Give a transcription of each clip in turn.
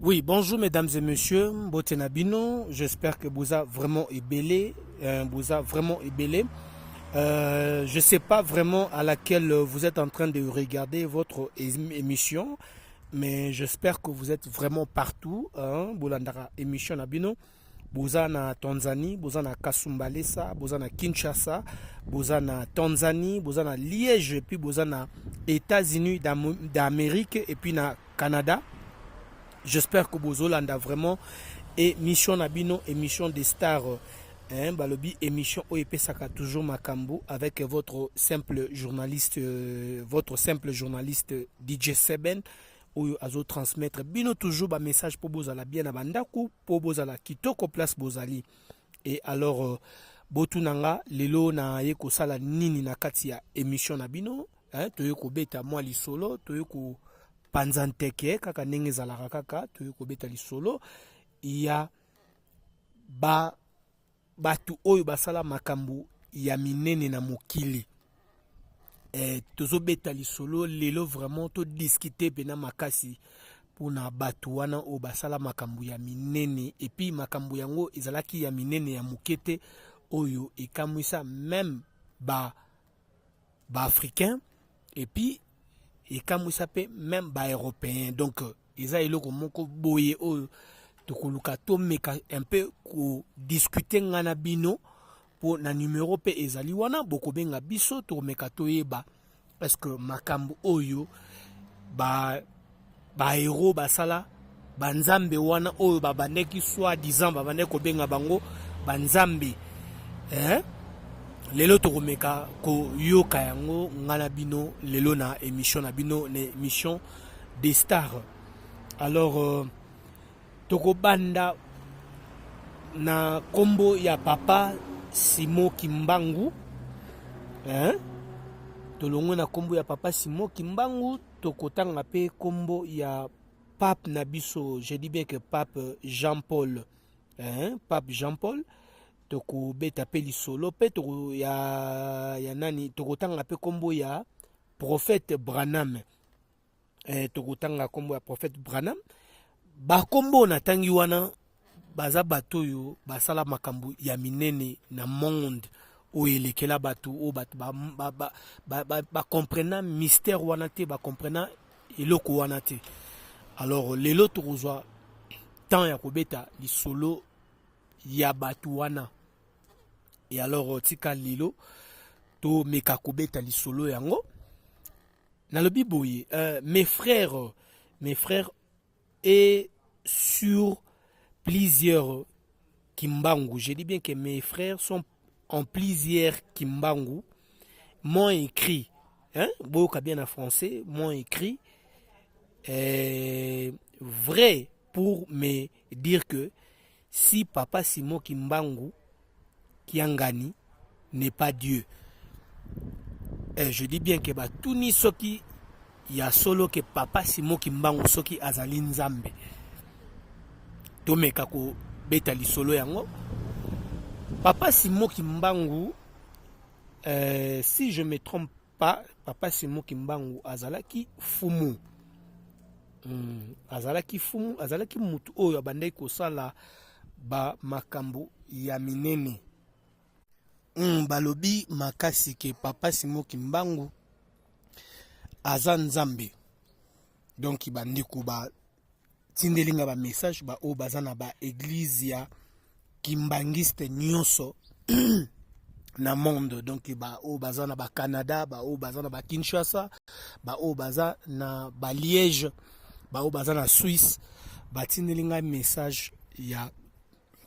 Oui, bonjour mesdames et messieurs, Botenabino, j'espère que vous avez vraiment ébellé, je ne sais pas vraiment à laquelle vous êtes en train de regarder votre émission, mais j'espère que vous êtes vraiment partout. Boulandara émission Nabino, vous êtes en Tanzanie, vous êtes en Kasumbalesa, vous êtes en Kinshasa, vous êtes en Tanzanie, vous êtes en Liège, et puis vous êtes en États-Unis d'Amérique et puis en Canada. J'espère que vous avez vraiment émission Nabino, émission des stars. Balobi émission OEP Saka toujours Makambo avec votre simple journaliste DJ Seben ou azo transmettre bino toujours ba message pour bozala bien abandaku pour bozala kitoko place bozali. Et alors botunanga lelo na yeko sala nini na kati ya émission Nabino toyeko beta moi lisolo toyeko panzanteke kaka ndenge ezalaka kaka toyeko beta lisolo ya batu oyo basala makambo ya minene na mokili. Tozobeta lisolo lelo vraiment to discuter pena makasi pona batu wana oyo basala makambo ya minene et puis makambo yango ezalaki ya minene ya mokete oyo ekamwisa même ba africain et puis ekamwisa pe même ba européen. Donc eza eloko moko boye oyo tokoluka tomeka un peu ko discuter ngana bino pour na numéro pe ezali wana bokobenga biso tomeka toyeba parce que makambo oyo ba héros basala banzambe wana oyo babandeki soit disant babandeki kobenga bango banzambe lelo tokomeka koyoka yango ngana bino lelo na émission na bino na émission des stars. Alors tokobanda na kombo ya papa Simo Kimbangu, tolongo na kombo ya papa Simo Kimbangu, tokotanga pe kombo ya pape Nabiso, je dis bien que pape Jean-Paul, pape Jean-Paul, toko beta pe lisolo pe toko ya nani tokotanga pe kombo ya prophète Branham, tokotanga kombo ya prophète Branham. Bakombo na tangi wana baza bato yo basala makambo ya minene na monde o elekela bato o bato ba comprena mystère wana te ba comprena eloko wana te. Alors lelo tokozwa temps ya kobeta lisolo ya bato wana. Et alors tika lelo to meka kobeta lisolo yango na lobi boye. Mes frères et sur plusieurs Kimbangu. Je dis bien que mes frères sont en plusieurs Kimbangu. M'ont écrit, beaucoup bien en français, m'ont écrit vrai pour me dire que si Papa Simo Kimbangu Kiangani n'est pas Dieu. Je dis bien que tout ni soki il y a solo que Papa Simo Kimbangu soki azali nzambe. Tomeka ko beta lisolo yango. Papa Simo Kimbangu, si je me trompe pas, Papa Simo Kimbangu azalaki fumu. Azalaki fumu, azalaki mutu oyo abandai kosala ba makambo ya minene. Balobi makasi ke Papa Simo Kimbangu aza nzambe. Donc bandeko ba tindelinga ba message ba o bazana ba église ya kimbangiste nyonso na monde. Donc ba o bazana ba Canada, ba o bazana ba Kinshasa, ba o bazana ba Liège, ba o bazana Suisse, ba tindelinga message ya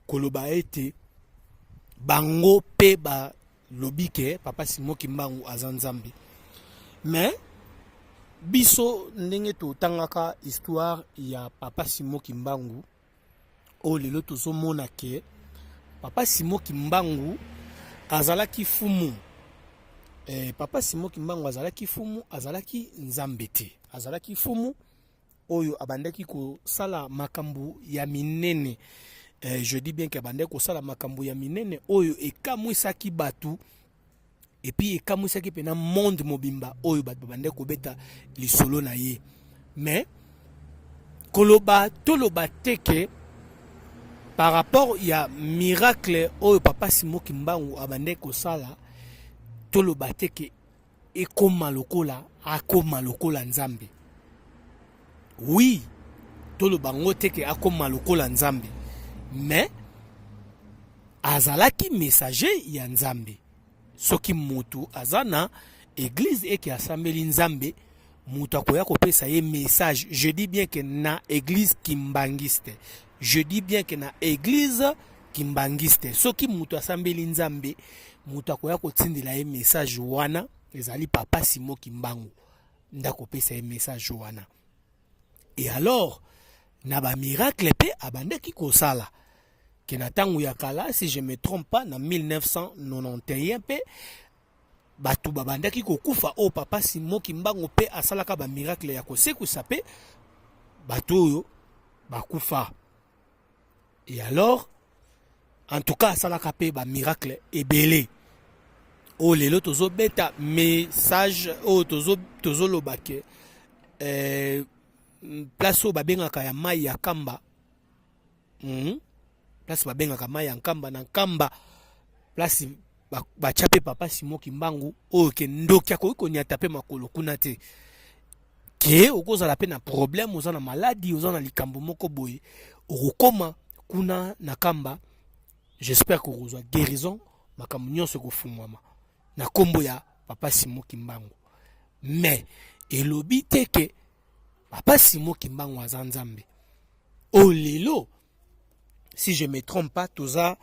koloba ete bango pe ba lobike Papa Simo Kimbangu aza nzambe. Mais biso ndenge totangaka histoire ya Papa Simo Kimbangu o lelo tozomona ke Papa Simo Kimbangu azalaki fumu. Papa Simo Kimbangu azalaki fumu, azalaki nzambe te. Azalaki fumu oyo abandaki kosala makambo ya minene. Je dis bien que abandaki kosala makambo ya minene oyo ekamwisaki batu. Et puis ekamwisaki pena monde mobimba oyo bato babandaki kobeta lisolo na ye. Mais koloba toloba teke par rapport ya miracle oyo papa Simon Kimbangu abande kosala toloba teke ekoma lokola akoma lokola nzambe. Oui, toloba ngo teke akoma lokola nzambe, mais azalaki messager ya nzambe. Soki mutu azana église eke asambeli nzambe, mutu akoya kopesa ye message. Je dis bien que na église kimbangiste. Je dis bien que na église kimbangiste. Soki mutu asambeli nzambe, mutu akoya kotindela ye message wana, ezali papa Simon Kimbangu nda kopesa ye message wana. Et alors, na ba miracle pe abandaki kosala. Que na tangu ya kala, si je me trompe pas, na 1991 pe batu babandaki kokufa o papa Simon Kimbangu pe asalaka ba miracle ya kosekusa pe batu oyo bakufa. Et alors, en tout cas asalaka pe ba miracle ebele. O lelo tozo beta message o tozo lobake place o babengaka ya mai ya kamba. Place babengaka mai ya nkamba na nkamba place bachape papa Simon Kimbangu oyo ke ndoki akoki niata pe makolo kuna te ke okozala pe na problème, oza na maladie, oza na likambo moko boye, okokoma kuna na kamba. J'espère que okozwa guérison, makambo nyonso ekofungwama na kombo ya papa Simon Kimbangu. Mais elobi teke papa Simon Kimbangu aza nzambe. O lelo, si je me trompe pas, toza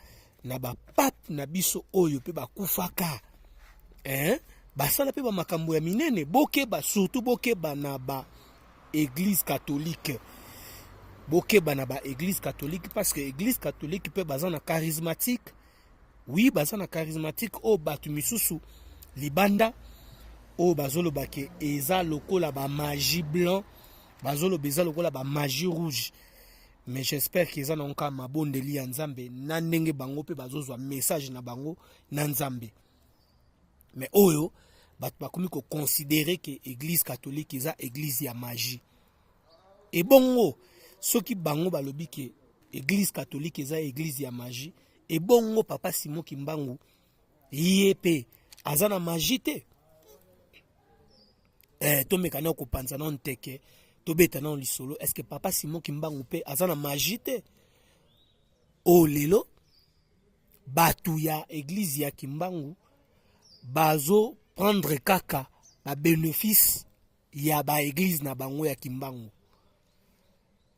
na ba pape na biso oyo pe bakufaka. Basala pe ba makambo ya minene, bokeba surtout bokeba na ba église catholique. Bokeba na ba église catholique parce que église catholique pe bazana charismatique. Oui, bazana charismatique o batu misusu libanda o bazolo bake eza lokola ba magie blanc, bazolo beza lokola ba magie rouge. Mais j'espère qu'ils en ont encore ma bonne deli en Nzambe. Nandenge bango pe bazozwa message na bango na Nzambe. Mais oyo bat bakomi ko considérer que église catholique eza église ya magie. Et bongo soki bango balobi que église catholique eza église ya magie, et bongo papa Simon Kimbangu yépe azana magie te. To mekana ko panza non teke. Tobeta na lisolo, est-ce que papa Simon Kimbangu pe azana magie te? O lelo batu ya église ya Kimbangu bazo prendre kaka ba bénéfice ya ba église na bango ya Kimbangu.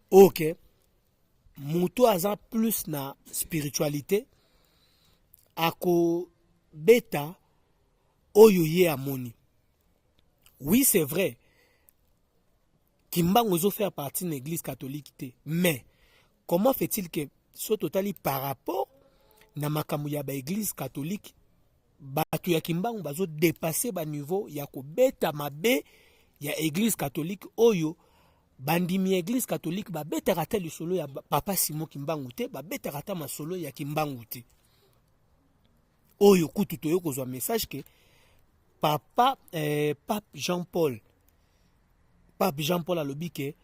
OK. Muto aza plus na spiritualité ako beta oyo ye amoni. Oui, c'est vrai. Kimbangu zo faire partie de l'église catholique. Mais, comment fait-il que, soit totali par rapport na makamu ya ba église catholique, batu ya Kimbangu bazo dépasser ba niveau ya ko beta mabe ya église catholique oyo, bandimi église catholique ba beta rata le solo ya papa Simon Kimbangu te, ba beta rata ma solo ya Kimbangu te. Oyo kutu toyo kozwa message que papa Pape Jean-Paul alobi ke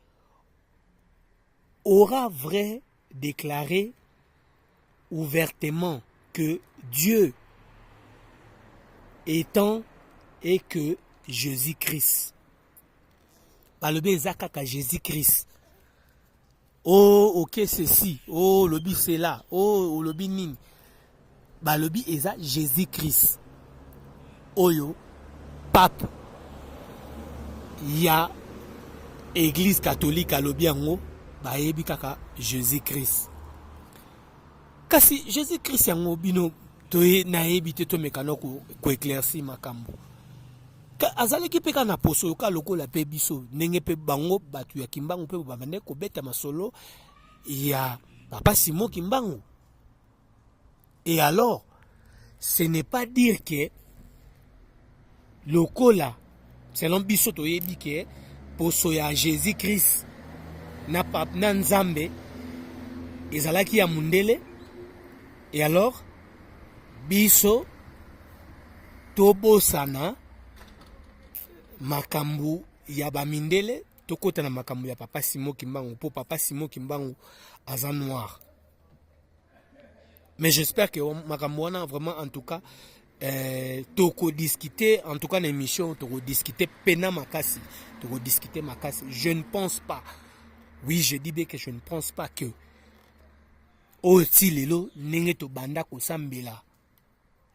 aura vrai déclaré ouvertement que Dieu est un et que Jésus-Christ. Balobi ezakaka Jésus-Christ. Oh, ok, ceci. Oh, lobi c'est là. Oh, lobi nini. Balobi eza Jésus-Christ. Oyo, pape. Ya église catholique alobi yango bayebi kaka Jésus-Christ. Kasi Jésus-Christ yango bino toye nayebi te to mekano ko éclairci makambo. Ka azalaki pe kana poso yoka lokola pe biso ndenge pe bango batu ya Kimbangu pe babande ko beta masolo ya papa Simon Kimbangu. Et alors, ce n'est pas dire que lokola selon biso toyebi ke poso ya Jésus-Christ na pap na Nzambe ezalaki ya mundele. Et alors biso tobosana makambu ya bamindele tokota na makambo ya papa Simon Kimbangu pour papa Simon Kimbangu aza noir. Mais j'espère que makambo wana vraiment en tout cas toko discuter en tout cas dans l'émission toko discuter pena makasi, toko discuter makasi. Je ne pense pas. Oui, je dis bien que je ne pense pas que o tilelo nenge to banda ko sambela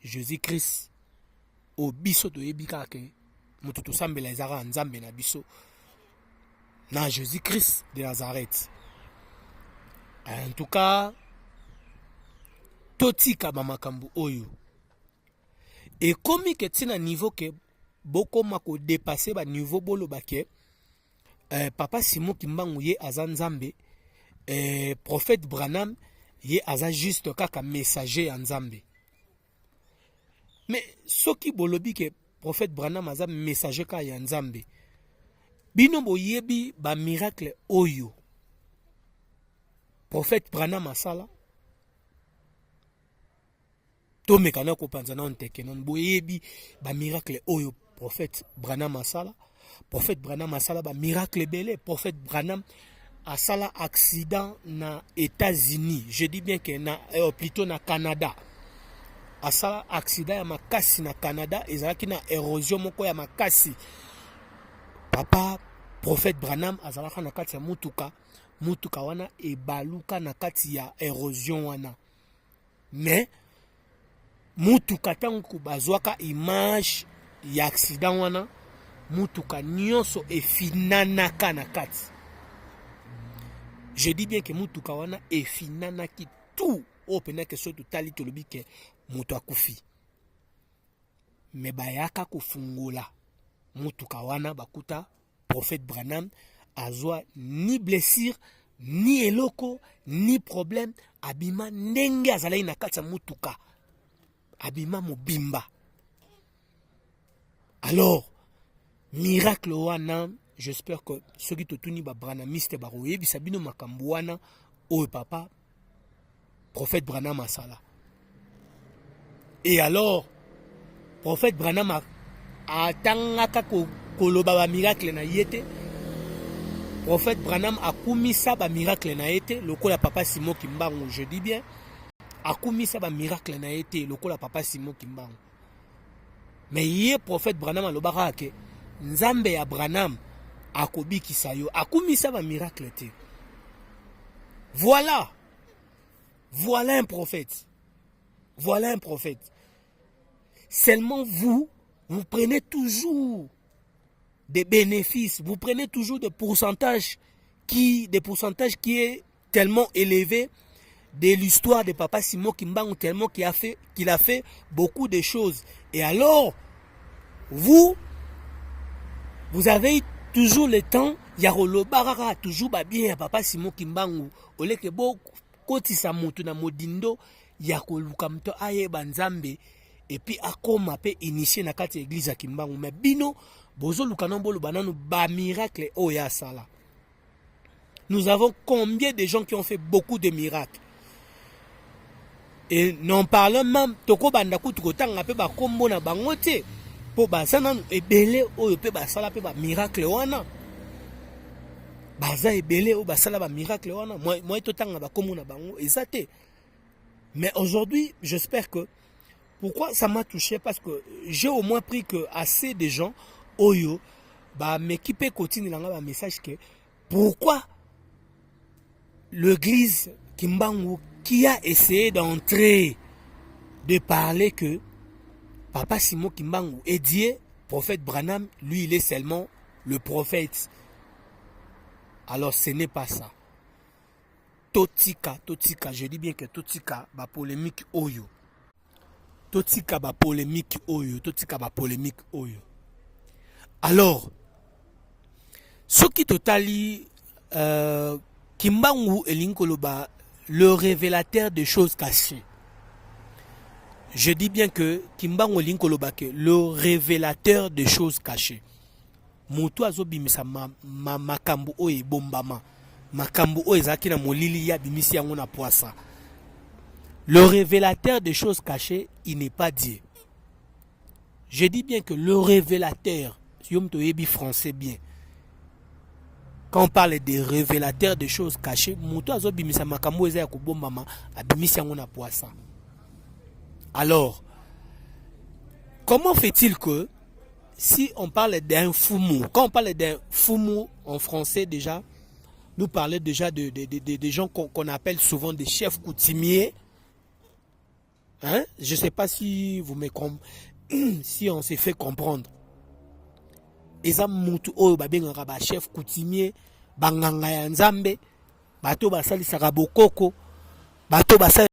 Jésus-Christ o biso to yebika ke moto to sambela ezara nzambe na biso na Jésus-Christ de Nazareth. En tout cas, totika ba makambu oyo. Et comme que tina niveau que beaucoup mako dépasser ba niveau bolo baké papa Simon Kimbangu ye azanzambe prophète Branham ye aza juste kaka messager en Nzambe. Mais ce qui bolobi que prophète Branham aza messager ka ya Nzambe. Bino boyebi ba miracle oyo. Prophète Branham asala. To mekana ko panzana on teke non boyebi ba miracle oyo prophète Branham asala. Prophète Branham asala ba miracle belé. Prophète Branham asala accident na États-Unis. Je dis bien que na plutôt na Canada. Asala accident ya makasi na Canada ezalaki na érosion moko ya makasi. Papa prophète Branham azalaka na kati ya mutuka wana ebaluka na kati ya érosion wana. Mais mutuka tangu bazwaka image ya accident wana mutuka nyonso efinanaka na kati. Je dis bien que mutuka wana efinanaki tout opena que so totali tolobi ke mutu akufi. Mais bayaka kufungula mutuka wana bakuta prophète Branham azwa ni blessure ni eloko ni problème abima ndenge azalaki na kati ya mutuka abima mobimba. Alors miracle wana j'espère que ceux qui totuni ba Branhamiste ba royebi sabino makambo wana o papa prophète Branham asala. Et alors prophète Branham atangaka koloba ba miracle na yete. Prophète Branham akumisa ba miracle na yete lokola papa Simon Kimbangu, je dis bien akumisa ba miracle na yete lokola papa Simon Kimbangu. Mais hier prophète Branham alobaka ke nzambe ya Branham akobikisa yo akumisa ba miracle te. Voilà un prophète. Voilà un prophète. Seulement vous prenez toujours des bénéfices, vous prenez toujours des pourcentages qui est tellement élevé de l'histoire de papa Simon Kimbangu, tellement qu'il a fait beaucoup de choses. Et alors, vous avez toujours le temps, Yarolo Barara, toujours bien papa Simon Kimbangu, ole ke bo kotisa mutu na modindo ya koluka mto aye banzambe et puis akoma pe initier na kati église ya Kimbangu. Mais bino bozo lukana mbolo bananu ba miracle oya sala. Nous avons combien de gens qui ont fait beaucoup de miracles. Et non parlant même toko bandaku tukotanga pe ba kombo na bango te po basana ebele oyo pe basala pe ba miracle wana. Baza ebele o basala ba miracle wana moi totanga ba kombo na bango ezate. Mais aujourd'hui, j'espère que pourquoi ça m'a touché parce que j'ai au moins pris que assez de gens oyo ba m'équiper continue là ba message que pourquoi l'église Kimbangu qui a essayé d'entrer de parler que papa Simon Kimbangu est Dieu, prophète Branham, lui il est seulement le prophète. Alors ce n'est pas ça. Totika, je dis bien que Totika ba polémique oyo. Totika ba polémique oyo. Alors, ce qui totali Kimbangu elinkoloba le révélateur des choses cachées. Je dis bien que Kimbangu elinkoloba que le révélateur des choses cachées. Mutu azobimisa makambu oyo bombama. Makambu oyo ezaki na molili ya bimisi yango na poisa. Le révélateur des choses cachées, il n'est pas Dieu. Je dis bien que le révélateur, si on te dit français bien, quand on parle des révélateurs de choses cachées, moto azo bimisa makambo eza ya kobombama abimisi yango na poisson. Alors, comment fait-il que si on parle d'un foumou, quand on parle d'un foumou en français déjà, nous parlons déjà de gens qu'on appelle souvent des chefs coutumiers. Hein? Je ne sais pas si vous me si on s'est fait comprendre. Eza mutu oyo babengaka ba chef coutumier, banganga ya nzambe, bato basalisaka bokoko, bato basali